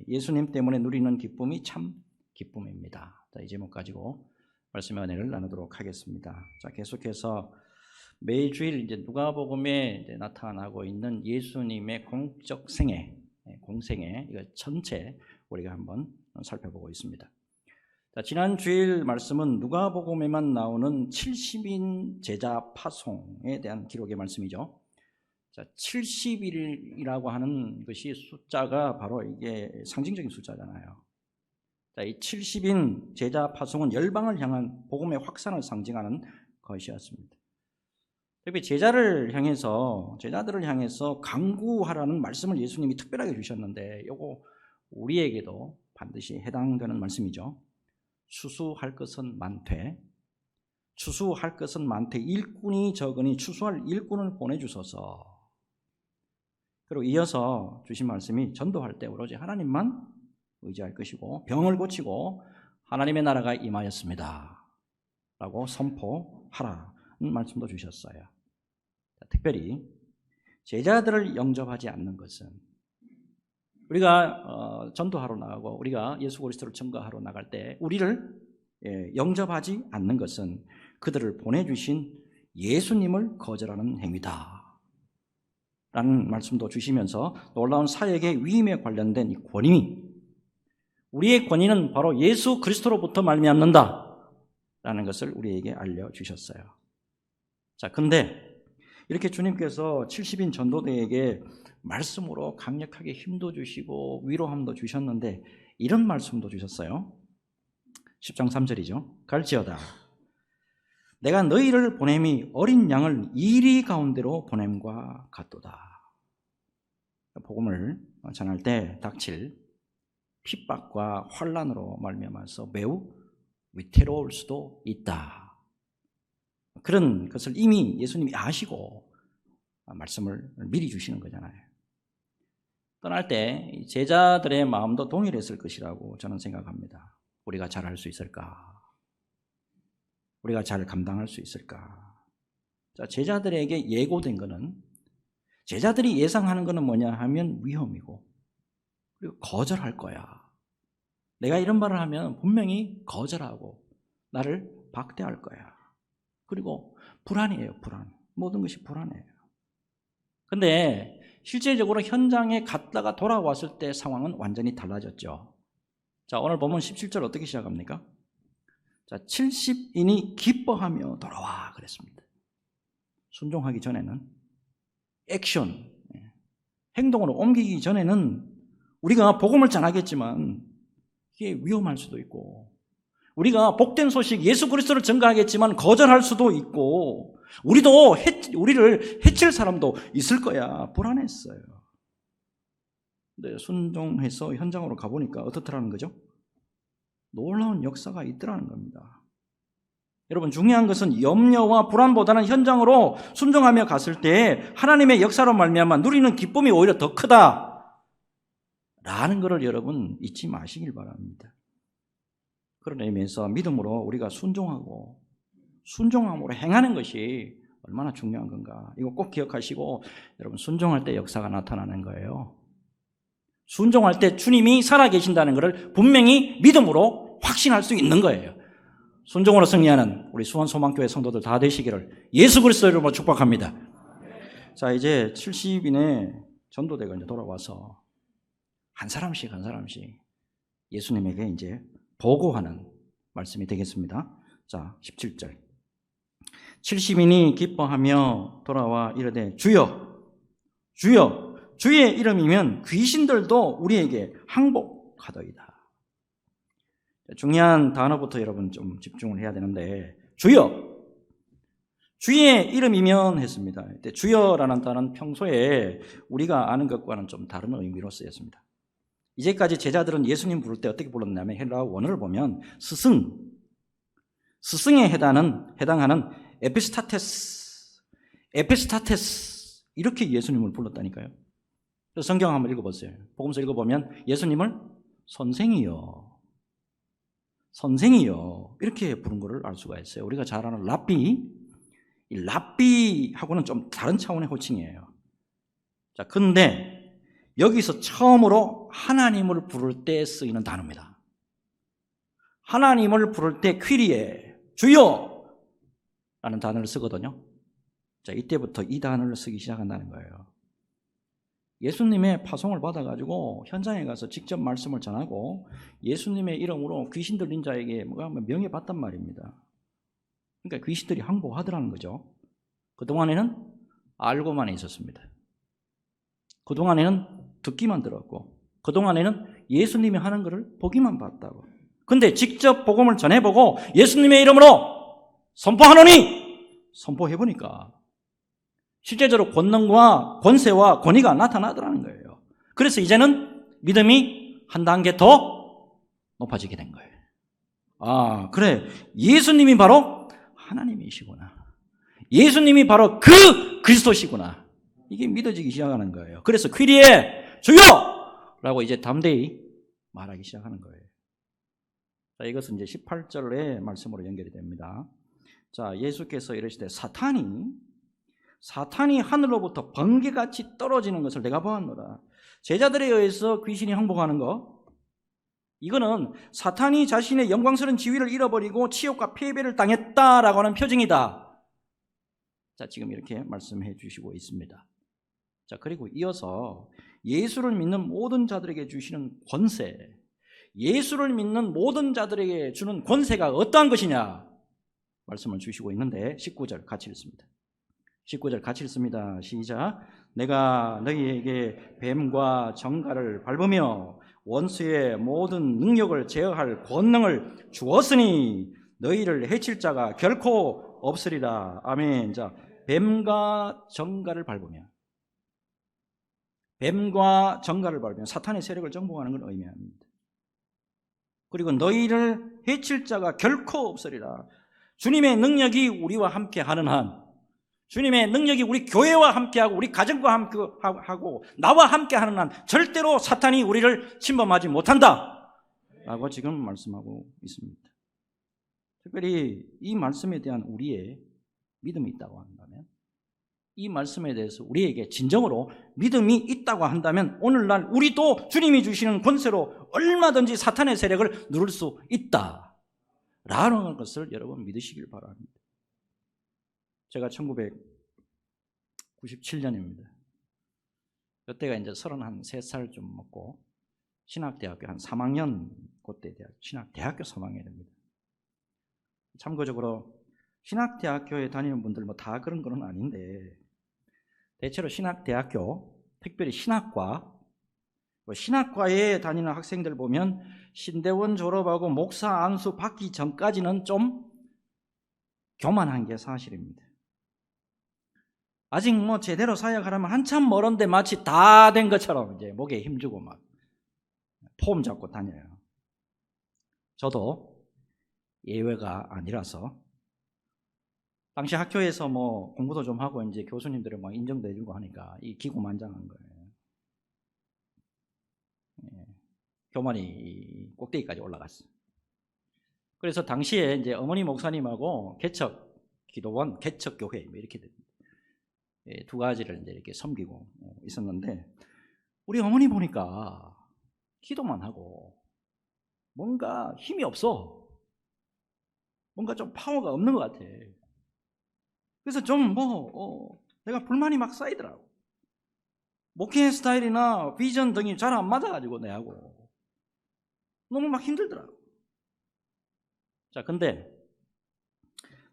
예수님 때문에 누리는 기쁨이 참 기쁨입니다. 이 제목 가지고 말씀의 은혜를 나누도록 하겠습니다. 자, 계속해서 매주일 이제 누가복음에 이제 나타나고 있는 예수님의 공적 생애, 공생애 이거 전체 우리가 한번 살펴보고 있습니다. 자, 지난 주일 말씀은 누가복음에만 나오는 70인 제자 파송에 대한 기록의 말씀이죠. 자, 70일이라고 하는 것이 숫자가 바로 이게 상징적인 숫자잖아요. 자, 이 70인 제자 파송은 열방을 향한 복음의 확산을 상징하는 것이었습니다. 특히 제자들을 향해서 강구하라는 말씀을 예수님이 특별하게 주셨는데 이거 우리에게도 반드시 해당되는 말씀이죠. 추수할 것은 많되 일꾼이 적으니 추수할 일꾼을 보내주소서. 그리고 이어서 주신 말씀이 전도할 때 오로지 하나님만 의지할 것이고 병을 고치고 하나님의 나라가 임하였습니다 라고 선포하라는 말씀도 주셨어요. 특별히 제자들을 영접하지 않는 것은 우리가 전도하러 나가고 우리가 예수 그리스도를 증거하러 나갈 때 우리를 영접하지 않는 것은 그들을 보내주신 예수님을 거절하는 행위다 라는 말씀도 주시면서 놀라운 사역의 위임에 관련된 이 권위, 우리의 권위는 바로 예수 그리스도로부터 말미암는다 라는 것을 우리에게 알려주셨어요. 자, 근데 이렇게 주님께서 70인 전도대에게 말씀으로 강력하게 힘도 주시고 위로함도 주셨는데 이런 말씀도 주셨어요. 10장 3절이죠. 갈지어다 내가 너희를 보냄이 어린 양을 이리 가운데로 보냄과 같도다. 복음을 전할 때 닥칠 핍박과 환난으로 말미암아서 매우 위태로울 수도 있다. 그런 것을 이미 예수님이 아시고 말씀을 미리 주시는 거잖아요. 떠날 때 제자들의 마음도 동일했을 것이라고 저는 생각합니다. 우리가 잘할 수 있을까? 우리가 잘 감당할 수 있을까? 자, 제자들에게 예고된 거는, 제자들이 예상하는 거는 뭐냐 하면 위험이고 그리고 거절할 거야. 내가 이런 말을 하면 분명히 거절하고 나를 박대할 거야. 그리고 불안이에요. 불안. 모든 것이 불안해요. 근데 실제적으로 현장에 갔다가 돌아왔을 때 상황은 완전히 달라졌죠. 자, 오늘 본문 17절 어떻게 시작합니까? 자, 70인이 기뻐하며 돌아와 그랬습니다. 순종하기 전에는 액션, 행동으로 옮기기 전에는 우리가 복음을 전하겠지만 이게 위험할 수도 있고 우리가 복된 소식 예수 그리스도를 증거하겠지만 거절할 수도 있고 우리를 해칠 사람도 있을 거야. 불안했어요. 근데 순종해서 현장으로 가보니까 어떻더라는 거죠? 놀라운 역사가 있더라는 겁니다. 여러분, 중요한 것은 염려와 불안보다는 현장으로 순종하며 갔을 때 하나님의 역사로 말미암아 누리는 기쁨이 오히려 더 크다라는 것을 여러분 잊지 마시길 바랍니다. 그런 의미에서 믿음으로 우리가 순종함으로 행하는 것이 얼마나 중요한 건가. 이거 꼭 기억하시고 여러분, 순종할 때 역사가 나타나는 거예요. 순종할 때 주님이 살아계신다는 것을 분명히 믿음으로 확신할 수 있는 거예요. 순종으로 승리하는 우리 수원소망교회 성도들 다 되시기를 예수 그리스도 이름으로 축복합니다. 자, 이제 70인의 전도대가 이제 돌아와서 한 사람씩 예수님에게 이제 보고하는 말씀이 되겠습니다. 자, 17절. 70인이 기뻐하며 돌아와 이르되 주여 주의 이름이면 귀신들도 우리에게 항복하더이다. 중요한 단어부터 여러분 좀 집중을 해야 되는데 주여, 주의 이름이면 했습니다. 주여라는 단어는 평소에 우리가 아는 것과는 좀 다른 의미로 쓰였습니다. 이제까지 제자들은 예수님 부를 때 어떻게 불렀냐면 헬라어 원어를 보면 스승에 해당하는 에피스타테스 이렇게 예수님을 불렀다니까요. 그래서 성경 한번 읽어보세요. 복음서 읽어보면 예수님을 선생이요 이렇게 부른 것을 알 수가 있어요. 우리가 잘 아는 랍비, 이 랍비하고는 좀 다른 차원의 호칭이에요. 자, 근데 여기서 처음으로 하나님을 부를 때 쓰이는 단어입니다. 하나님을 부를 때 퀴리에 주여 라는 단어를 쓰거든요. 자, 이때부터 이 단어를 쓰기 시작한다는 거예요. 예수님의 파송을 받아가지고 현장에 가서 직접 말씀을 전하고 예수님의 이름으로 귀신 들린 자에게 명예받단 말입니다. 그러니까 귀신들이 항복하더라는 거죠. 그동안에는 알고만 있었습니다. 그동안에는 듣기만 들었고 그동안에는 예수님이 하는 것을 보기만 봤다고. 근데 직접 복음을 전해보고 예수님의 이름으로 선포하노니 선포해보니까 실제적으로 권능과 권세와 권위가 나타나더라는 거예요. 그래서 이제는 믿음이 한 단계 더 높아지게 된 거예요. 아, 그래. 예수님이 바로 하나님이시구나. 예수님이 바로 그 그리스도시구나. 이게 믿어지기 시작하는 거예요. 그래서 퀴리에 주여! 라고 이제 담대히 말하기 시작하는 거예요. 자, 이것은 이제 18절의 말씀으로 연결이 됩니다. 자, 예수께서 이러시되 사탄이 하늘로부터 번개같이 떨어지는 것을 내가 보았노라. 제자들에 의해서 귀신이 항복하는 거, 이거는 사탄이 자신의 영광스러운 지위를 잃어버리고 치욕과 패배를 당했다라고 하는 표징이다. 자, 지금 이렇게 말씀해 주시고 있습니다. 자, 그리고 이어서 예수를 믿는 모든 자들에게 주시는 권세, 예수를 믿는 모든 자들에게 주는 권세가 어떠한 것이냐 말씀을 주시고 있는데 19절 같이 읽습니다. 19절 같이 읽습니다. 시작. 내가 너희에게 뱀과 정갈을 밟으며 원수의 모든 능력을 제어할 권능을 주었으니 너희를 해칠 자가 결코 없으리라. 아멘. 자, 뱀과 정갈을 밟으며, 뱀과 정갈을 밟으며 사탄의 세력을 정복하는 걸 의미합니다. 그리고 너희를 해칠 자가 결코 없으리라. 주님의 능력이 우리와 함께 하는 한, 주님의 능력이 우리 교회와 함께하고 우리 가정과 함께하고 나와 함께하는 한 절대로 사탄이 우리를 침범하지 못한다 라고 지금 말씀하고 있습니다. 특별히 이 말씀에 대한 우리의 믿음이 있다고 한다면, 이 말씀에 대해서 우리에게 진정으로 믿음이 있다고 한다면 오늘날 우리도 주님이 주시는 권세로 얼마든지 사탄의 세력을 누를 수 있다 라는 것을 여러분 믿으시길 바랍니다. 제가 1997년입니다. 그때가 이제 33살 좀 먹고 신학대학교 한 3학년, 그때 신학대학교 3학년입니다. 참고적으로 신학대학교에 다니는 분들 뭐 다 그런 건 아닌데, 대체로 신학대학교, 특별히 신학과에 다니는 학생들 보면 신대원 졸업하고 목사 안수 받기 전까지는 좀 교만한 게 사실입니다. 아직 뭐 제대로 사역하려면 한참 멀은데 마치 다 된 것처럼 이제 목에 힘주고 막 폼 잡고 다녀요. 저도 예외가 아니라서 당시 학교에서 뭐 공부도 좀 하고 이제 교수님들이 막 인정도 해주고 하니까 이 기고만장한 거예요. 교만이 꼭대기까지 올라갔어요. 그래서 당시에 이제 어머니 목사님하고 개척 기도원, 개척 교회 이렇게 됩니다. 두 가지를 이제 이렇게 섬기고 있었는데, 우리 어머니 보니까 기도만 하고 뭔가 힘이 없어. 뭔가 좀 파워가 없는 것 같아. 그래서 좀 내가 불만이 막 쌓이더라고. 목회 스타일이나 비전 등이 잘 안 맞아가지고 내하고 너무 막 힘들더라고. 자, 근데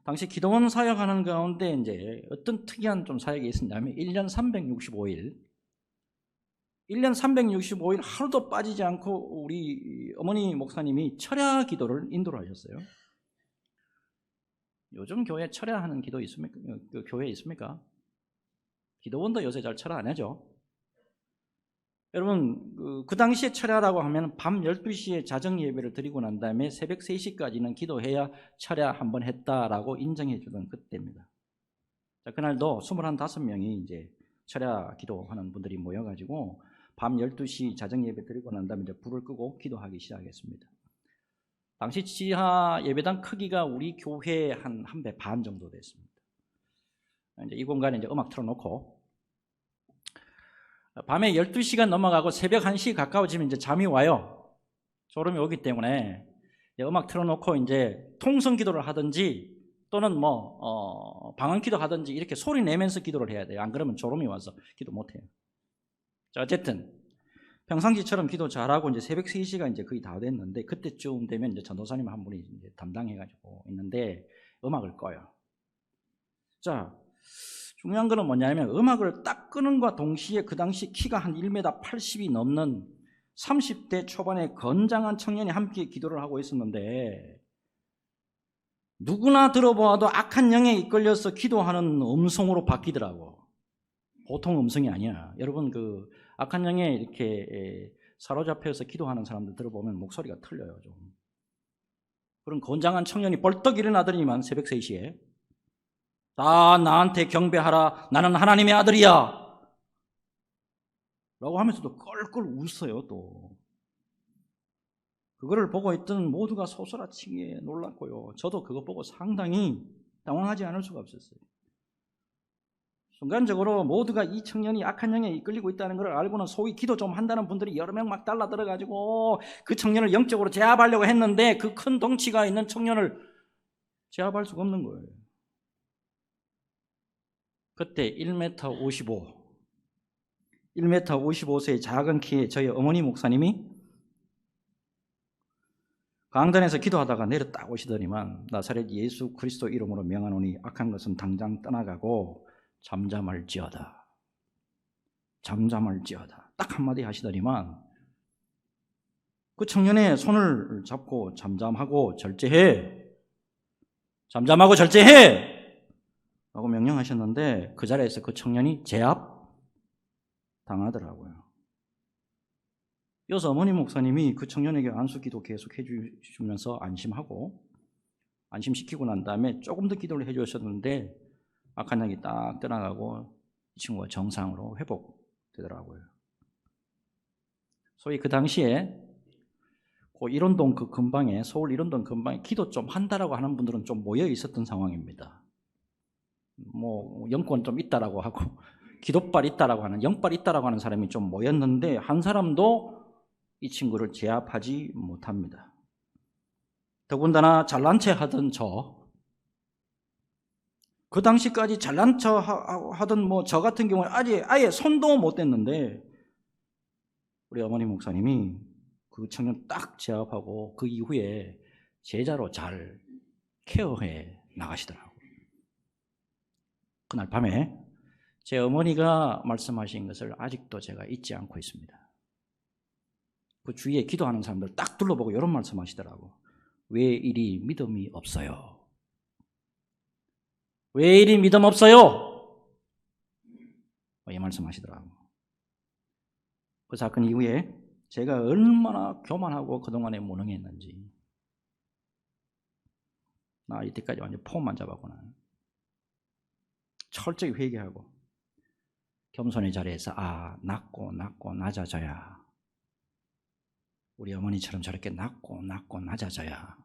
당시 기도원 사역하는 가운데 이제 어떤 특이한 좀 사역이 있었냐면 1년 365일 하루도 빠지지 않고 우리 어머니 목사님이 철야 기도를 인도를 하셨어요. 요즘 교회 철야하는 기도 있습니까? 그 교회 있습니까? 기도원도 요새 잘 철야 안 하죠. 여러분, 그 당시에 철야라고 하면 밤 12시에 자정 예배를 드리고 난 다음에 새벽 3시까지는 기도해야 철야 한번 했다라고 인정해 주던 그때입니다. 자, 그날도 25명이 이제 철야 기도하는 분들이 모여가지고 밤 12시 자정 예배 드리고 난 다음에 이제 불을 끄고 기도하기 시작했습니다. 당시 지하 예배당 크기가 우리 교회 한 배 반 정도 됐습니다. 이제 이 공간에 이제 음악 틀어놓고 밤에 12시가 넘어가고 새벽 1시 가까워지면 이제 잠이 와요. 졸음이 오기 때문에 음악 틀어놓고 이제 통성 기도를 하든지 또는 방언 기도 하든지 이렇게 소리 내면서 기도를 해야 돼요. 안 그러면 졸음이 와서 기도 못 해요. 자, 어쨌든 평상시처럼 기도 잘하고 이제 새벽 3시가 이제 거의 다 됐는데 그때쯤 되면 이제 전도사님 한 분이 이제 담당해가지고 있는데 음악을 꺼요. 자, 중요한 거는 뭐냐면 음악을 딱 끄는과 동시에 그 당시 키가 한 1m 80이 넘는 30대 초반의 건장한 청년이 함께 기도를 하고 있었는데 누구나 들어보아도 악한 영에 이끌려서 기도하는 음성으로 바뀌더라고. 보통 음성이 아니야. 여러분 그 악한 영에 이렇게 사로잡혀서 기도하는 사람들 들어보면 목소리가 틀려요. 좀. 그런 건장한 청년이 벌떡 일어나더니만 새벽 3시에 다 나한테 경배하라. 나는 하나님의 아들이야. 라고 하면서도 껄껄 웃어요. 또 그거를 보고 있던 모두가 소스라치게 놀랐고요. 저도 그거 보고 상당히 당황하지 않을 수가 없었어요. 순간적으로 모두가 이 청년이 악한 영에 이끌리고 있다는 걸 알고는 소위 기도 좀 한다는 분들이 여러 명 막 달라들어가지고 그 청년을 영적으로 제압하려고 했는데 그 큰 덩치가 있는 청년을 제압할 수가 없는 거예요. 그때 1m 55, 1m 55세의 작은 키에 저희 어머니 목사님이 강단에서 기도하다가 내려 딱 오시더니만 나사렛 예수 그리스도 이름으로 명하노니 악한 것은 당장 떠나가고 잠잠할지어다. 잠잠할지어다. 딱 한마디 하시더니만 그 청년의 손을 잡고 잠잠하고 절제해. 잠잠하고 절제해. 라고 명령하셨는데 그 자리에서 그 청년이 제압 당하더라고요. 이어서 어머니 목사님이 그 청년에게 안수기도 계속 해주시면서 안심시키고 난 다음에 조금 더 기도를 해주셨는데 악한 영이 딱 떠나가고 이 친구가 정상으로 회복되더라고요. 소위 그 당시에 일원동 그 근방에 서울 일원동 근방에 기도 좀 한다라고 하는 분들은 좀 모여 있었던 상황입니다. 영권 좀 있다라고 하고 기도발 있다라고 하는 영발 있다라고 하는 사람이 좀 모였는데 한 사람도 이 친구를 제압하지 못합니다. 더군다나 잘난 체 하던 그 당시까지 잘난 척 하던 저 같은 경우는 아예 손도 못 댔는데 우리 어머니 목사님이 그 청년 딱 제압하고 그 이후에 제자로 잘 케어해 나가시더라고요. 그날 밤에 제 어머니가 말씀하신 것을 아직도 제가 잊지 않고 있습니다. 그 주위에 기도하는 사람들 딱 둘러보고 이런 말씀하시더라고. 왜 이리 믿음이 없어요? 왜 이리 믿음 없어요? 이 말씀하시더라고. 그 사건 이후에 제가 얼마나 교만하고 그동안에 무능했는지 나 이때까지 완전 폼만 잡았구나. 철저히 회개하고 겸손의 자리에서 낮고 낮아져야 우리 어머니처럼 저렇게 낮고 낮아져야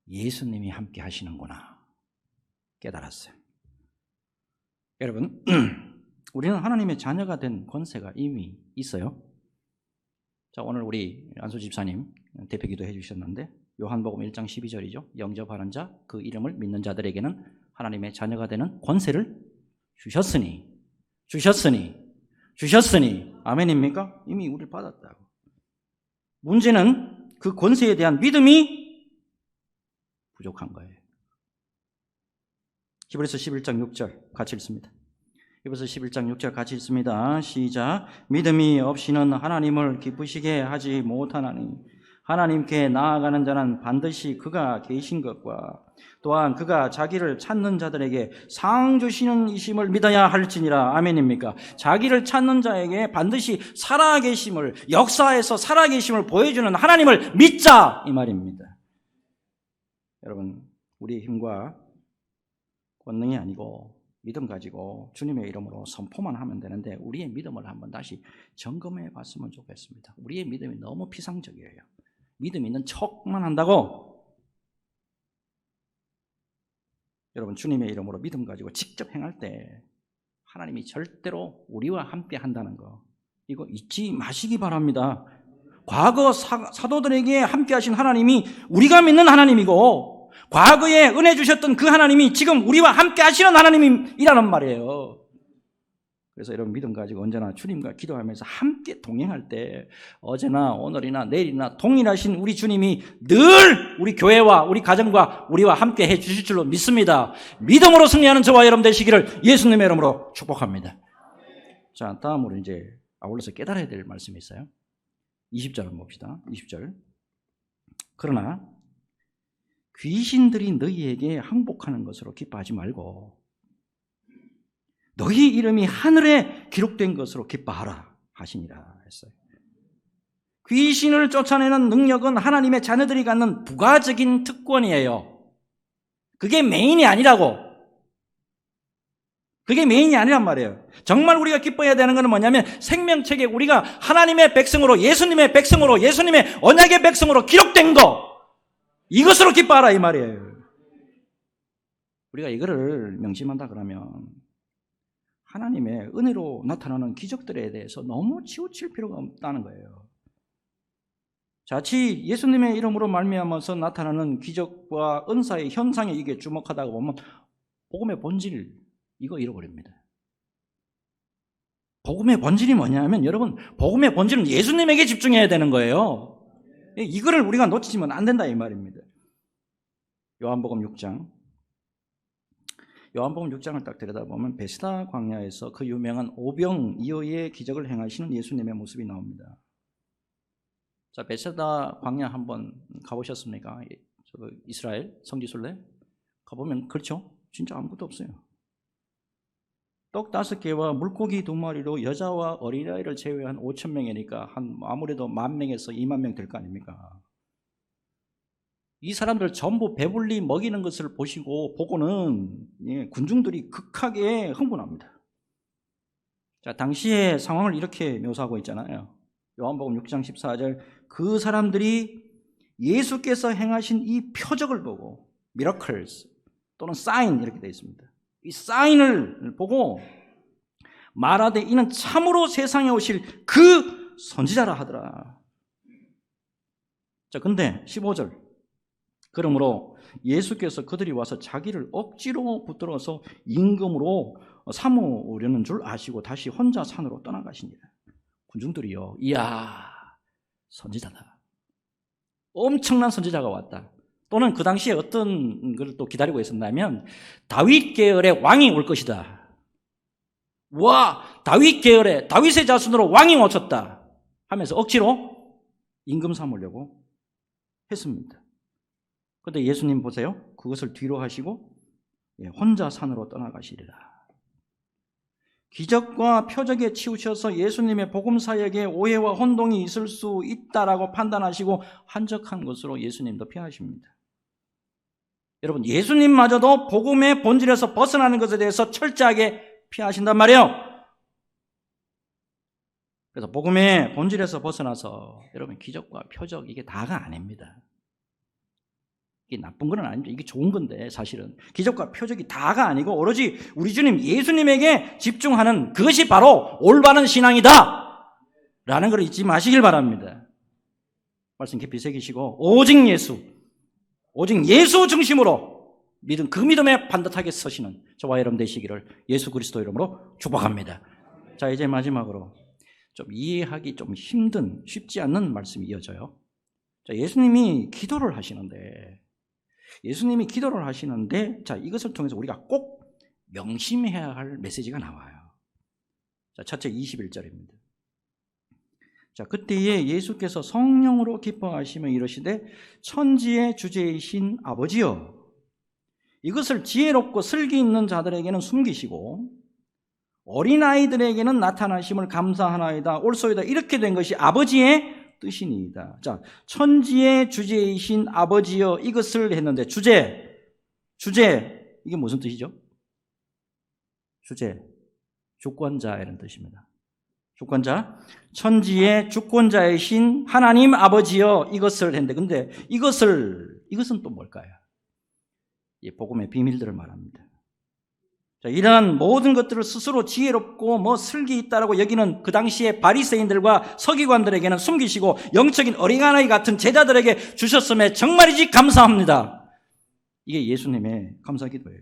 예수님이 함께 하시는구나 깨달았어요. 여러분 우리는 하나님의 자녀가 된 권세가 이미 있어요. 자, 오늘 우리 안수 집사님 대표기도 해주셨는데 요한복음 1장 12절이죠. 영접하는 자 그 이름을 믿는 자들에게는 하나님의 자녀가 되는 권세를 주셨으니 아멘입니까? 이미 우리를 받았다고. 문제는 그 권세에 대한 믿음이 부족한 거예요. 히브리서 11장 6절 같이 읽습니다. 히브리서 11장 6절 같이 읽습니다. 시작. 믿음이 없이는 하나님을 기쁘시게 하지 못하나니 하나님께 나아가는 자는 반드시 그가 계신 것과 또한 그가 자기를 찾는 자들에게 상 주시는 이심을 믿어야 할지니라. 아멘입니까? 자기를 찾는 자에게 반드시 살아계심을, 역사에서 살아계심을 보여주는 하나님을 믿자 이 말입니다. 여러분 우리의 힘과 권능이 아니고 믿음 가지고 주님의 이름으로 선포만 하면 되는데 우리의 믿음을 한번 다시 점검해 봤으면 좋겠습니다. 우리의 믿음이 너무 피상적이에요. 믿음 있는 척만 한다고 여러분 주님의 이름으로 믿음 가지고 직접 행할 때 하나님이 절대로 우리와 함께 한다는 거, 이거 잊지 마시기 바랍니다. 과거 사도들에게 함께 하신 하나님이 우리가 믿는 하나님이고, 과거에 은혜 주셨던 그 하나님이 지금 우리와 함께 하시는 하나님이라는 말이에요. 그래서 이런 믿음 가지고 언제나 주님과 기도하면서 함께 동행할 때 어제나 오늘이나 내일이나 동일하신 우리 주님이 늘 우리 교회와 우리 가정과 우리와 함께 해 주실 줄로 믿습니다. 믿음으로 승리하는 저와 여러분 되시기를 예수님의 이름으로 축복합니다. 자, 다음으로 이제 아울러서 깨달아야 될 말씀이 있어요. 20절 한번 봅시다. 20절. 그러나 귀신들이 너희에게 항복하는 것으로 기뻐하지 말고 너희 이름이 하늘에 기록된 것으로 기뻐하라 하시니라 했어요. 귀신을 쫓아내는 능력은 하나님의 자녀들이 갖는 부가적인 특권이에요. 그게 메인이 아니라고. 그게 메인이 아니란 말이에요. 정말 우리가 기뻐해야 되는 것은 뭐냐면 생명책에 우리가 하나님의 백성으로, 예수님의 백성으로, 예수님의 언약의 백성으로 기록된 거, 이것으로 기뻐하라 이 말이에요. 우리가 이거를 명심한다 그러면 하나님의 은혜로 나타나는 기적들에 대해서 너무 치우칠 필요가 없다는 거예요. 자칫 예수님의 이름으로 말미암아서 나타나는 기적과 은사의 현상에 이게 주목하다가 보면 복음의 본질, 이거 잃어버립니다. 복음의 본질이 뭐냐면, 여러분, 복음의 본질은 예수님에게 집중해야 되는 거예요. 이거를 우리가 놓치면 안 된다 이 말입니다. 요한복음 6장. 요한복음 6장을 딱 들여다보면 베스다 광야에서 그 유명한 오병이어의 기적을 행하시는 예수님의 모습이 나옵니다. 자, 베스다 광야 한번 가보셨습니까? 이스라엘 성지순례 가보면 그렇죠? 진짜 아무것도 없어요. 떡 5개와 물고기 2마리로 여자와 어린아이를 제외한 5,000명이니까 한 아무래도 10,000명에서 20,000명 될 거 아닙니까? 이 사람들 전부 배불리 먹이는 것을 보고는 군중들이 극하게 흥분합니다. 자, 당시의 상황을 이렇게 묘사하고 있잖아요. 요한복음 6장 14절, 그 사람들이 예수께서 행하신 이 표적을 보고, miracles 또는 sign 이렇게 되어 있습니다. 이 사인을 보고 말하되 이는 참으로 세상에 오실 그 선지자라 하더라. 자, 근데 15절. 그러므로 예수께서 그들이 와서 자기를 억지로 붙들어서 임금으로 삼으려는 줄 아시고 다시 혼자 산으로 떠나가시니라. 군중들이요, 이야, 선지자다. 엄청난 선지자가 왔다. 또는 그 당시에 어떤 걸 또 기다리고 있었냐면 다윗 계열의 왕이 올 것이다. 와, 다윗 계열의 다윗의 자손으로 왕이 오셨다 하면서 억지로 임금 삼으려고 했습니다. 그런데 예수님 보세요. 그것을 뒤로 하시고 혼자 산으로 떠나가시리라. 기적과 표적에 치우쳐서 예수님의 복음 사역에 오해와 혼동이 있을 수 있다라고 판단하시고 한적한 것으로 예수님도 피하십니다. 여러분, 예수님마저도 복음의 본질에서 벗어나는 것에 대해서 철저하게 피하신단 말이에요. 그래서 복음의 본질에서 벗어나서 여러분, 기적과 표적 이게 다가 아닙니다. 이게 나쁜 건 아닙니다. 이게 좋은 건데 사실은 기적과 표적이 다가 아니고 오로지 우리 주님 예수님에게 집중하는 그것이 바로 올바른 신앙이다 라는 걸 잊지 마시길 바랍니다. 말씀 깊이 새기시고 오직 예수 중심으로 믿음, 그 믿음에 반듯하게 서시는 저와 여러분 되시기를 예수 그리스도 이름으로 축복합니다. 자, 이제 마지막으로 좀 이해하기 좀 힘든, 쉽지 않는 말씀이 이어져요. 자, 예수님이 기도를 하시는데 자, 이것을 통해서 우리가 꼭 명심해야 할 메시지가 나와요. 자, 첫째 21절입니다. 자, 그때에 예수께서 성령으로 기뻐하시며 이르시되 천지의 주제이신 아버지여, 이것을 지혜롭고 슬기 있는 자들에게는 숨기시고 어린아이들에게는 나타나심을 감사하나이다. 옳소이다. 이렇게 된 것이 아버지의 뜻이니이다. 자, 천지의 주제이신 아버지여, 이것을 했는데 주제 이게 무슨 뜻이죠? 주권자 이런 뜻입니다. 주권자, 천지의 주권자이신 하나님 아버지여, 이것을 했는데, 근데 이것은 또 뭘까요? 이 복음의 비밀들을 말합니다. 자, 이러한 모든 것들을 스스로 지혜롭고 뭐 슬기 있다라고 여기는 그 당시에 바리새인들과 서기관들에게는 숨기시고 영적인 어린아이 같은 제자들에게 주셨음에 정말이지 감사합니다. 이게 예수님의 감사기도예요.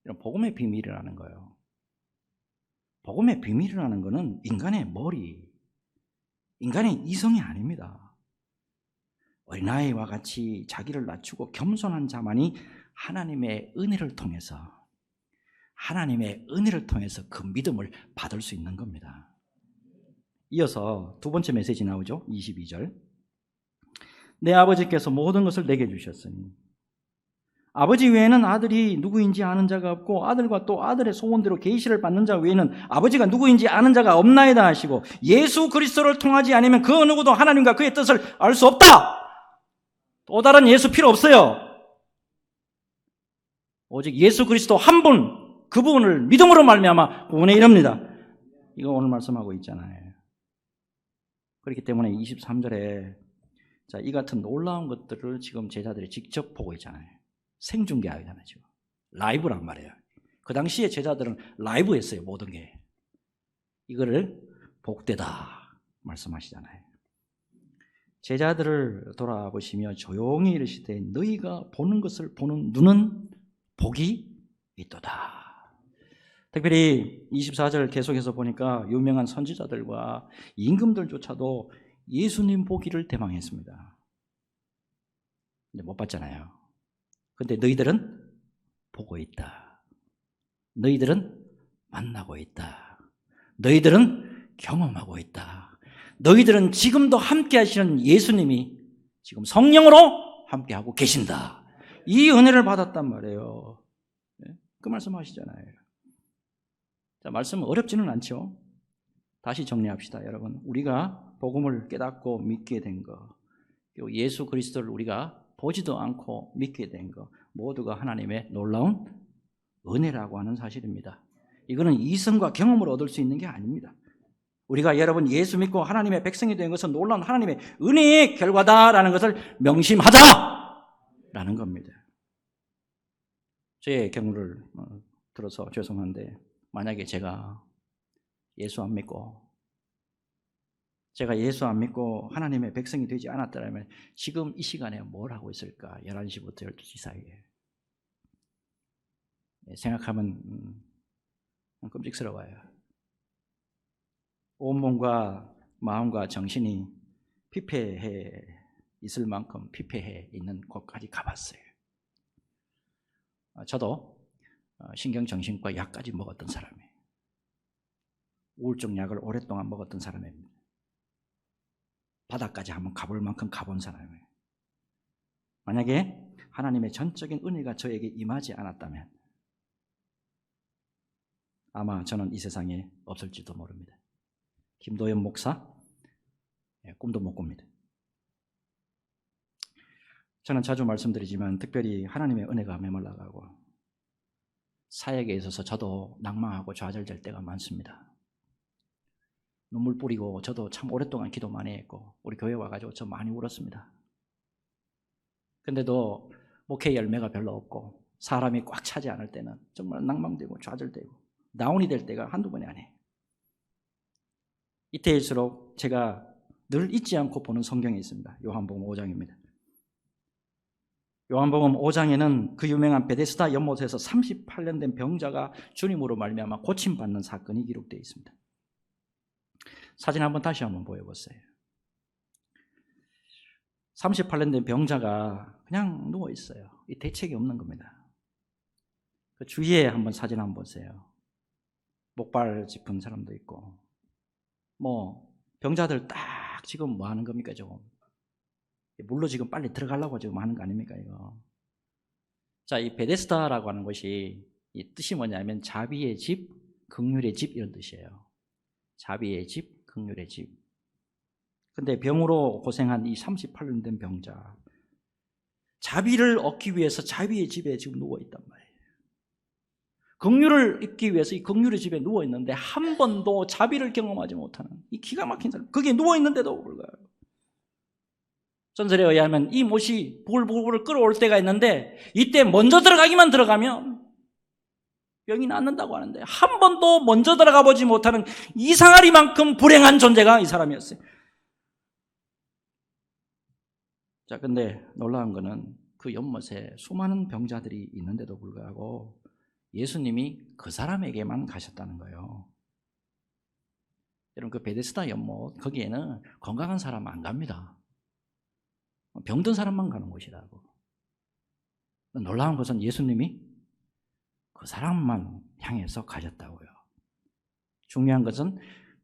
이런 복음의 비밀이라는 거예요. 복음의 비밀이라는 것은 인간의 머리, 인간의 이성이 아닙니다. 어린아이와 같이 자기를 낮추고 겸손한 자만이 하나님의 은혜를 통해서 그 믿음을 받을 수 있는 겁니다. 이어서 두 번째 메시지 나오죠. 22절. 내 아버지께서 모든 것을 내게 주셨으니 아버지 외에는 아들이 누구인지 아는 자가 없고 아들과 또 아들의 소원대로 계시를 받는 자 외에는 아버지가 누구인지 아는 자가 없나이다 하시고 예수 그리스도를 통하지 않으면 그 누구도 하나님과 그의 뜻을 알 수 없다. 또 다른 예수 필요 없어요. 오직 예수 그리스도 한 분, 그분을 믿음으로 말미암아 구원에 이릅니다. 이거 오늘 말씀하고 있잖아요. 그렇기 때문에 23절에 자, 이 같은 놀라운 것들을 지금 제자들이 직접 보고 있잖아요. 생중계하잖아요. 지금 라이브란 말이에요. 그 당시에 제자들은 라이브 했어요. 모든 게. 이거를 복되다 말씀하시잖아요. 제자들을 돌아보시며 조용히 이르시되 너희가 보는 것을 보는 눈은 복이 있도다. 특별히 24절 계속해서 보니까 유명한 선지자들과 임금들조차도 예수님 보기를 대망했습니다. 근데 못 봤잖아요. 근데 너희들은 보고 있다. 너희들은 만나고 있다. 너희들은 경험하고 있다. 너희들은 지금도 함께 하시는 예수님이 지금 성령으로 함께 하고 계신다. 이 은혜를 받았단 말이에요. 그 말씀 하시잖아요. 자, 말씀은 어렵지는 않죠. 다시 정리합시다, 여러분. 우리가 복음을 깨닫고 믿게 된 거, 그리고 예수 그리스도를 우리가 보지도 않고 믿게 된 거, 모두가 하나님의 놀라운 은혜라고 하는 사실입니다. 이거는 이성과 경험으로 얻을 수 있는 게 아닙니다. 우리가 여러분 예수 믿고 하나님의 백성이 된 것은 놀라운 하나님의 은혜의 결과다라는 것을 명심하자라는 겁니다. 제 경우를 들어서 죄송한데 만약에 제가 예수 안 믿고 하나님의 백성이 되지 않았더라면 지금 이 시간에 뭘 하고 있을까? 11시부터 12시 사이에. 생각하면 끔찍스러워요. 온몸과 마음과 정신이 피폐해 있을 만큼 피폐해 있는 곳까지 가봤어요. 저도 신경정신과 약까지 먹었던 사람이에요. 우울증 약을 오랫동안 먹었던 사람입니다. 바다까지 한번 가볼 만큼 가본 사람이에요. 만약에 하나님의 전적인 은혜가 저에게 임하지 않았다면 아마 저는 이 세상에 없을지도 모릅니다. 김도연 목사, 꿈도 못 꿉니다. 저는 자주 말씀드리지만 특별히 하나님의 은혜가 메말라가고 사역에 있어서 저도 낭망하고 좌절될 때가 많습니다. 눈물 뿌리고 저도 참 오랫동안 기도 많이 했고 우리 교회 와가지고 저 많이 울었습니다. 근데도 목회 열매가 별로 없고 사람이 꽉 차지 않을 때는 정말 낭망되고 좌절되고 다운이 될 때가 한두 번이 아니에요. 이때일수록 제가 늘 잊지 않고 보는 성경이 있습니다. 요한복음 5장입니다. 요한복음 5장에는 그 유명한 베데스다 연못에서 38년 된 병자가 주님으로 말미암아 고침받는 사건이 기록되어 있습니다. 사진 다시 한번 보여보세요. 38년 된 병자가 그냥 누워 있어요. 이 대책이 없는 겁니다. 그 주위에 사진 한번 보세요. 목발 짚은 사람도 있고, 병자들 딱 지금 뭐 하는 겁니까, 지금? 물로 지금 빨리 들어가려고 지금 하는 거 아닙니까, 이거? 자, 이 베데스다라고 하는 것이 이 뜻이 뭐냐면 자비의 집, 긍휼의 집 이런 뜻이에요. 자비의 집, 긍휼의 집. 근데 병으로 고생한 이 38년 된 병자, 자비를 얻기 위해서 자비의 집에 지금 누워 있단 말이에요. 긍휼을 얻기 위해서 이 긍휼의 집에 누워 있는데 한 번도 자비를 경험하지 못하는 이 기가 막힌 사람, 거기에 누워 있는데도 불구하고 전설에 의하면 이 못이 부글부글 끓어올 때가 있는데 이때 먼저 들어가기만 들어가면 병이 낫는다고 하는데 한 번도 먼저 들어가 보지 못하는 이상하리만큼 불행한 존재가 이 사람이었어요. 자, 근데 놀라운 거는 그 연못에 수많은 병자들이 있는데도 불구하고 예수님이 그 사람에게만 가셨다는 거예요. 여러분, 그 베데스다 연못, 거기에는 건강한 사람 안 갑니다. 병든 사람만 가는 곳이라고. 놀라운 것은 예수님이 그 사람만 향해서 가셨다고요. 중요한 것은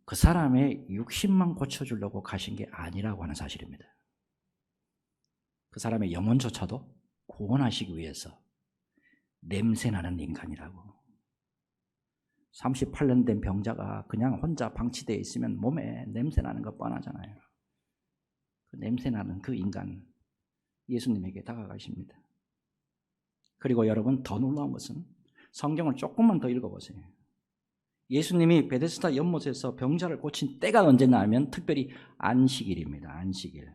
그 사람의 육신만 고쳐주려고 가신 게 아니라고 하는 사실입니다. 그 사람의 영혼조차도 구원하시기 위해서 냄새나는 인간이라고. 38년 된 병자가 그냥 혼자 방치되어 있으면 몸에 냄새나는 거 뻔하잖아요. 그 냄새나는 그 인간, 예수님에게 다가가십니다. 그리고 여러분, 더 놀라운 것은 성경을 조금만 더 읽어보세요. 예수님이 베데스다 연못에서 병자를 고친 때가 언제냐 하면 특별히 안식일입니다. 안식일.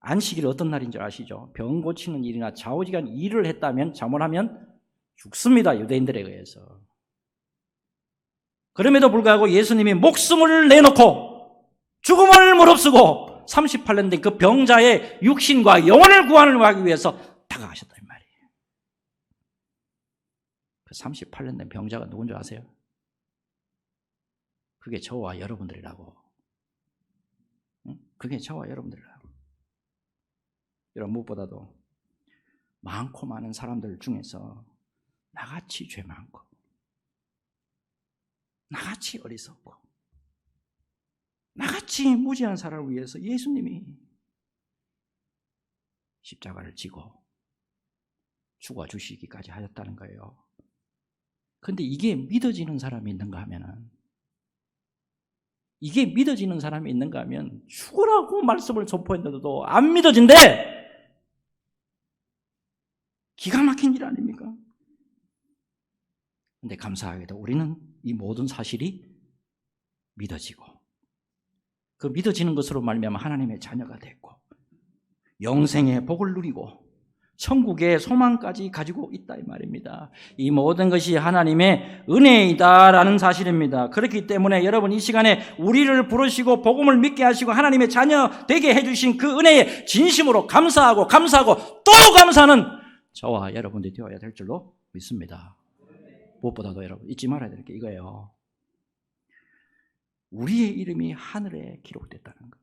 안식일 어떤 날인 줄 아시죠? 병 고치는 일이나 좌우지간 일을 했다면, 잘못하면 죽습니다. 유대인들에 의해서. 그럼에도 불구하고 예수님이 목숨을 내놓고 죽음을 무릅쓰고 38년 된 그 병자의 육신과 영혼을 구하기 위해서 다가가셨다 이 말이에요. 그 38년 된 병자가 누군 줄 아세요? 그게 저와 여러분들이라고. 그게 저와 여러분들이라고. 여러분, 무엇보다도 많고 많은 사람들 중에서 나같이 죄 많고 나같이 어리석고 나같이 무지한 사람을 위해서 예수님이 십자가를 지고 죽어주시기까지 하셨다는 거예요. 그런데 이게 믿어지는 사람이 있는가 하면은, 이게 믿어지는 사람이 있는가 하면 죽으라고 말씀을 선포했는데도 안 믿어진대. 기가 막힌 일 아닙니까? 그런데 감사하게도 우리는 이 모든 사실이 믿어지고, 그 믿어지는 것으로 말미암아 하나님의 자녀가 됐고 영생의 복을 누리고 천국의 소망까지 가지고 있다 이 말입니다. 이 모든 것이 하나님의 은혜이다라는 사실입니다. 그렇기 때문에 여러분, 이 시간에 우리를 부르시고 복음을 믿게 하시고 하나님의 자녀 되게 해주신 그 은혜에 진심으로 감사하고 또 감사하는 저와 여러분들이 되어야 될 줄로 믿습니다. 무엇보다도 여러분 잊지 말아야 될 게 이거예요. 우리의 이름이 하늘에 기록됐다는 것.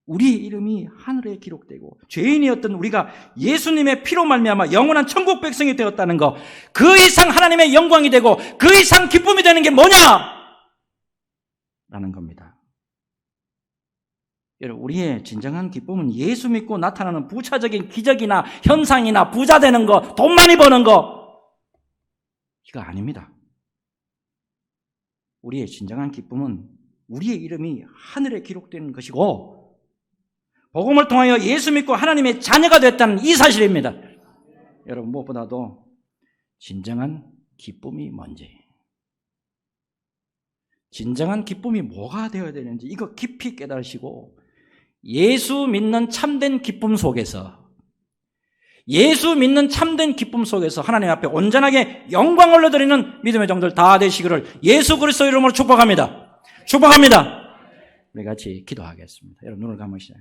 우리의 이름이 하늘에 기록되고 죄인이었던 우리가 예수님의 피로 말미암아 영원한 천국 백성이 되었다는 것, 그 이상 하나님의 영광이 되고 그 이상 기쁨이 되는 게 뭐냐? 라는 겁니다. 여러분, 우리의 진정한 기쁨은 예수 믿고 나타나는 부차적인 기적이나 현상이나 부자 되는 거, 돈 많이 버는 거, 이거 아닙니다. 우리의 진정한 기쁨은 우리의 이름이 하늘에 기록되는 것이고 복음을 통하여 예수 믿고 하나님의 자녀가 됐다는 이 사실입니다. 여러분, 무엇보다도 진정한 기쁨이 뭔지, 진정한 기쁨이 뭐가 되어야 되는지 이거 깊이 깨달으시고 예수 믿는 참된 기쁨 속에서, 예수 믿는 참된 기쁨 속에서 하나님 앞에 온전하게 영광을 올려드리는 믿음의 종들 다 되시기를 예수 그리스도 이름으로 축복합니다. 축복합니다. 우리 같이 기도하겠습니다. 여러분, 눈을 감으시죠.